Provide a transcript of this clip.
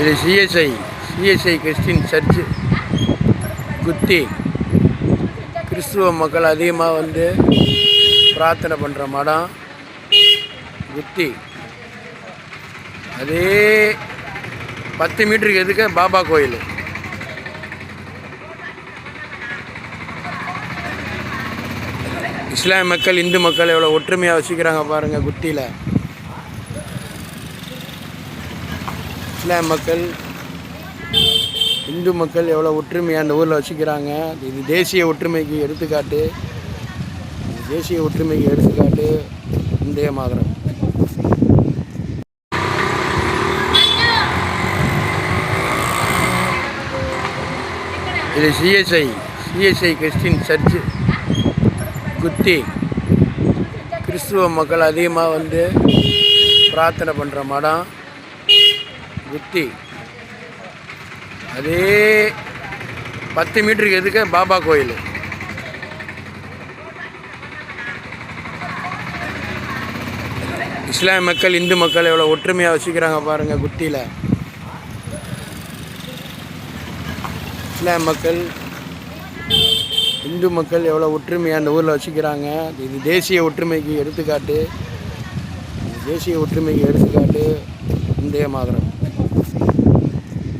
இது CSI Christian church குத்தி. கிறிஸ்துவ மக்கள் அதிகமாக வந்து பிரார்த்தனை பண்ணுற மடம் குத்தி. அதே 10 மீட்டருக்கு எதுக்க பாபா கோயில். இஸ்லாம் மக்கள் இந்து மக்கள் எவ்வளோ ஒற்றுமையாக வச்சுக்கிறாங்க பாருங்கள். குத்தியில் இஸ்லாம் மக்கள் இந்து மக்கள் எவ்வளோ ஒற்றுமையாக அந்த ஊரில் வச்சுக்கிறாங்க. இது தேசிய ஒற்றுமைக்கு எடுத்துக்காட்டு. தேசிய ஒற்றுமைக்கு எடுத்துக்காட்டு இந்திய மாதரம். இது சிஎஸ்ஐ கிறிஸ்டின் சர்ச்சு குத்தி. கிறிஸ்துவ மக்கள் அதிகமாக வந்து பிரார்த்தனை பண்ணுற மடம் குத்தி. அதே 10 மீட்டருக்கு எதுக்க பாபா கோயில். இஸ்லாம் மக்கள் இந்து மக்கள் எவ்வளோ ஒற்றுமையாக வச்சுக்கிறாங்க பாருங்கள். குத்தியில் இஸ்லாம் மக்கள் இந்து மக்கள் எவ்வளோ ஒற்றுமையாக அந்த ஊரில் வச்சுக்கிறாங்க. இது தேசிய ஒற்றுமைக்கு எடுத்துக்காட்டு. தேசிய ஒற்றுமைக்கு எடுத்துக்காட்டு இந்திய மாதரம்.